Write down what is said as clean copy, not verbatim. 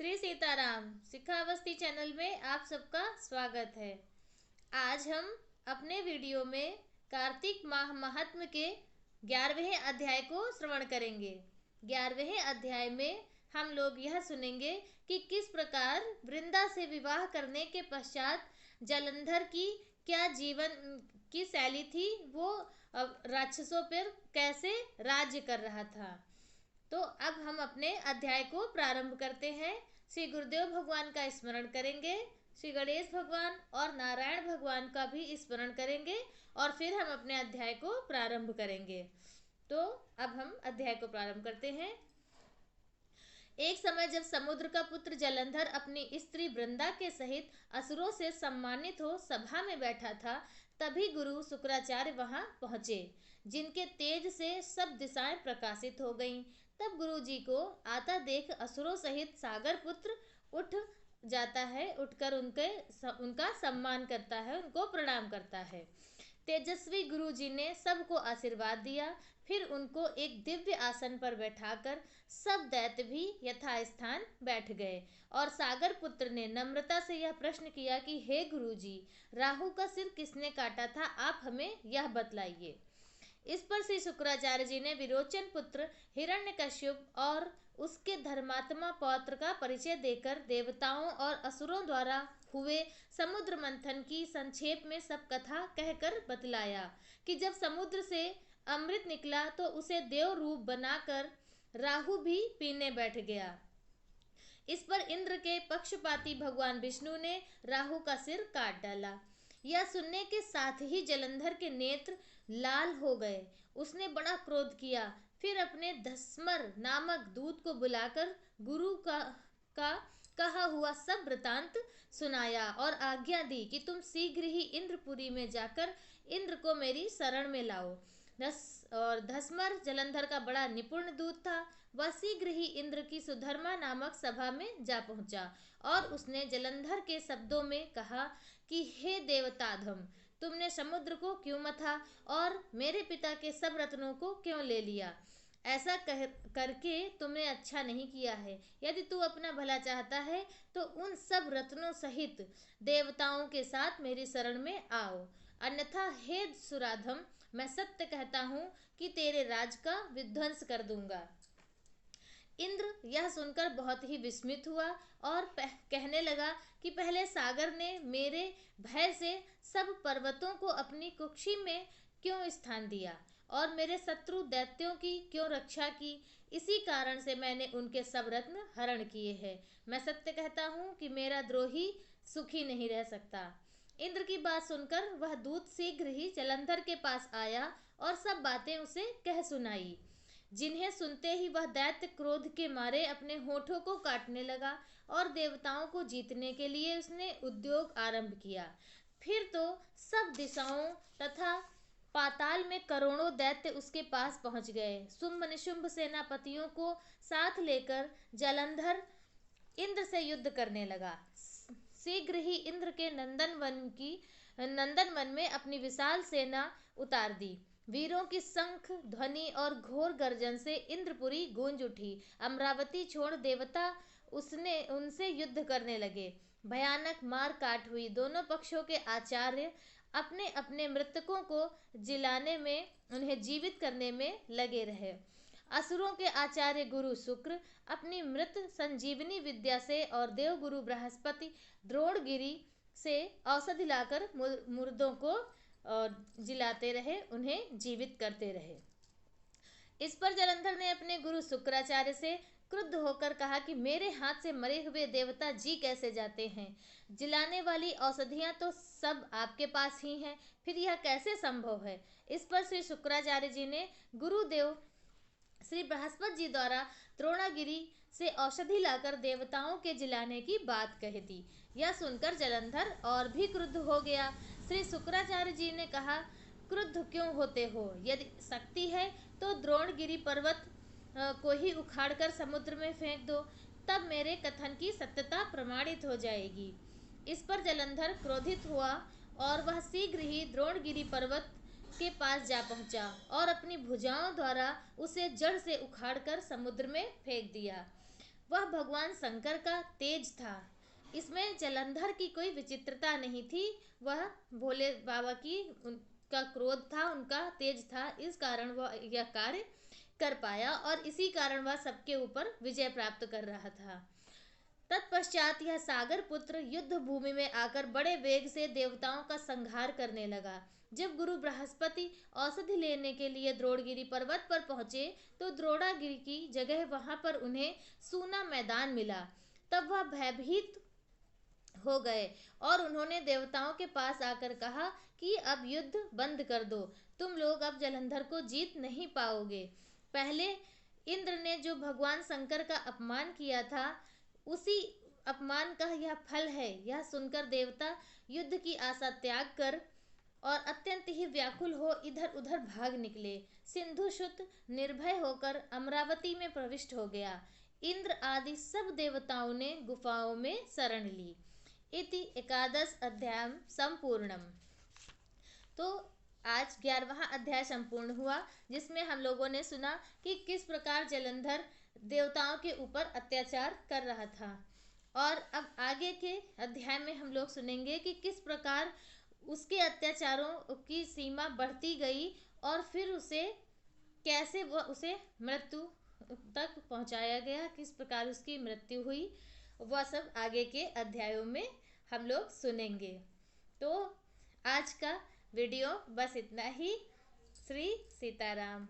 Shri Sitaram शिखावस्थी channel में आप सबका स्वागत है। आज हम अपने वीडियो में कार्तिक माह महात्म्य के 11वें अध्याय को श्रवण करेंगे। 11वें अध्याय में हम लोग यह सुनेंगे कि किस प्रकार वृंदा से विवाह करने के पश्चात जलंधर की क्या जीवन की शैली थी, वो राक्षसों पर कैसे राज्य कर रहा था। तो अब हम अपने अध्याय को प्रारंभ करते हैं। श्री गुरुदेव भगवान का स्मरण करेंगे, श्री गणेश भगवान और नारायण भगवान का भी स्मरण करेंगे और फिर हम अपने अध्याय को प्रारंभ करेंगे। तो अब हम अध्याय को प्रारंभ करते हैं। एक समय जब समुद्र का पुत्र जलंधर अपनी स्त्री वृंदा के सहित असुरों से सम्मानित हो सभा में बैठा था, तभी गुरु शुक्राचार्य वहां पहुंचे, जिनके तेज से सब दिशाएं प्रकाशित हो गईं। तब गुरु जी को आता देख असुरों सहित सागर पुत्र उठ जाता है, उठकर उनका सम्मान करता है, उनको प्रणाम करता है। तेजस्वी गुरु जी ने सबको आशीर्वाद दिया, फिर उनको एक दिव्य आसन पर बैठाकर सब दैत्य भी यथास्थान बैठ गए और सागर पुत्र ने नम्रता से यह प्रश्न किया कि हे गुरु जी, राहु का सिर किसने काटा था, आप हमें यह बतलाइए। इस पर श्री शुक्राचार्य जी ने विरोचन पुत्र हिरण्यकश्यप और उसके धर्मात्मा पौत्र का परिचय देकर देवताओं और असुरों द्वारा हुए समुद्र मंथन की संक्षेप में सब कथा कहकर बतलाया कि जब समुद्र से अमृत निकला तो उसे देव रूप बनाकर राहु भी पीने बैठ गया। इस पर इंद्र के पक्षपाती भगवान विष्णु ने राहु का सिर काट डाला। यह सुनने के साथ ही जलंधर के नेत्र लाल हो गए। उसने बड़ा क्रोध किया, फिर अपने धस्मर नामक दूत को बुलाकर गुरु का कहा हुआ सब वृतांत सुनाया और आज्ञा दी कि तुम शीघ्र ही इंद्रपुरी में जाकर इंद्र को मेरी शरण में लाओ। धस्मर जलंधर का बड़ा निपुण दूत था। वह शीघ्र ही इंद्र की सुधर्मा नामक सभा में जा पहुंचा और उसने जलंधर के शब्दों में कहा कि हे देवताधम, तुमने समुद्र को क्यों मथा और मेरे पिता के सब रत्नों को क्यों ले लिया। ऐसा करके तुमने अच्छा नहीं किया है। यदि तू अपना भला चाहता है तो उन सब रत्नों सहित देवताओं के साथ मेरी शरण में आओ, अन्यथा हे सुराधम, मैं सत्य कहता हूँ कि तेरे राज का विध्वंस कर दूंगा। इंद्र यह सुनकर बहुत ही विस्मित हुआ और कहने लगा कि पहले सागर ने मेरे भय से सब पर्वतों को अपनी कुक्षी में क्यों स्थान दिया और मेरे शत्रु दैत्यों की क्यों रक्षा की। इसी कारण से मैंने उनके सब रत्न हरण किए हैं। मैं सत्य कहता हूँ कि मेरा द्रोही सुखी नहीं रह सकता। इंद्र की बात सुनकर वह दूत शीघ्र ही जलंधर के पास आया और सब बातें उसे कह सुनाई, जिन्हें सुनते ही वह दैत्य क्रोध के मारे अपने होठों को काटने लगा और देवताओं को जीतने के लिए उसने उद्योग आरंभ किया। फिर तो सब दिशाओं तथा पाताल में करोड़ों दैत्य उसके पास पहुंच गए। शुंभ निशुंभ सेनापतियों को साथ लेकर जलंधर इंद्र से युद्ध करने लगा। शीघ्र ही इंद्र के नंदन वन में अपनी विशाल सेना उतार दी। वीरों की शंख ध्वनि और घोर गर्जन से इंद्रपुरी गूंज उठी। अमरावती छोड़ देवता उनसे युद्ध करने लगे। भयानक मार काट हुई। दोनों पक्षों के आचार्य अपने अपने मृतकों को जिलाने में, उन्हें जीवित करने में लगे रहे। असुरों के आचार्य गुरु शुक्र अपनी मृत संजीवनी विद्या से और देवगुरु बृहस्पति द्रोणगिरी से औषधि लाकर मुर्दों को जिलाते रहे, उन्हें जीवित करते रहे। इस पर जलंधर ने अपने गुरु शुक्राचार्य से क्रुद्ध होकर कहा कि मेरे हाथ से मरे हुए देवता जी कैसे जाते हैं। जिलाने वाली औषधियां तो सब आपके पास ही हैं, फिर यह कैसे संभव है। इस पर श्री शुक्राचार्य जी ने गुरुदेव श्री बृहस्पति जी द्वारा द्रोणागिरी से औषधि लाकर देवताओं के जिलाने की बात कह दी। यह सुनकर जलंधर और भी क्रुद्ध हो गया। श्री शुक्राचार्य जी ने कहा, क्रुद्ध क्यों होते हो? यदि शक्ति है तो द्रोणगिरी पर्वत को ही उखाड़कर समुद्र में फेंक दो, तब मेरे कथन की सत्यता प्रमाणित हो जाएगी। इस पर जलंधर क्रोधित हुआ और वह शीघ्र ही द्रोणगिरी पर्वत के पास जा पहुंचा और अपनी भुजाओं द्वारा उसे जड़ से उखाड़कर समुद्र में फेंक दिया। वह भगवान शंकर का तेज था। इसमें जलंधर की कोई विचित्रता नहीं थी। वह भोले बाबा की उनका क्रोध था, उनका तेज था, इस कारण वह यह कार्य कर पाया और इसी कारण वह सबके ऊपर विजय प्राप्त कर रहा था। तत्पश्चात यह सागर पुत्र युद्ध भूमि में आकर बड़े वेग से देवताओं का संहार करने लगा। जब गुरु बृहस्पति औषधि लेने के लिए द्रोणगिरी पर्वत पर पहुंचे तो द्रोणागिरी की जगह वहां पर उन्हें सूना मैदान मिला। तब वह भयभीत हो गए और उन्होंने देवताओं के पास आकर कहा कि अब युद्ध बंद कर दो, तुम लोग अब जलंधर को जीत नहीं पाओगे। पहले इंद्र ने जो भगवान शंकर का अपमान किया था, उसी अपमान का यह फल है। यह सुनकर देवता युद्ध की आशा त्याग कर और अत्यंत ही व्याकुल हो इधर उधर भाग निकले। सिंधुशुत निर्भय होकर अमरावती में प्रविष्ट हो गया। इंद्र आदि सब देवताओं ने गुफाओं में शरण ली। इति एकादश अध्याय संपूर्णम। तो आज 11वां अध्याय संपूर्ण हुआ, जिसमें हम लोगों ने सुना कि किस प्रकार जलंधर देवताओं के ऊपर अत्याचार कर रहा था। और अब आगे के अध्याय में हम लोग सुनेंगे कि किस प्रकार उसके अत्याचारों की सीमा बढ़ती गई और फिर उसे कैसे वह उसे मृत्यु तक पहुंचाया गया, किस प्रकार उसकी मृत्यु हुई, वह सब आगे के अध्यायों में हम लोग सुनेंगे। तो आज का वीडियो बस इतना ही। श्री सीताराम।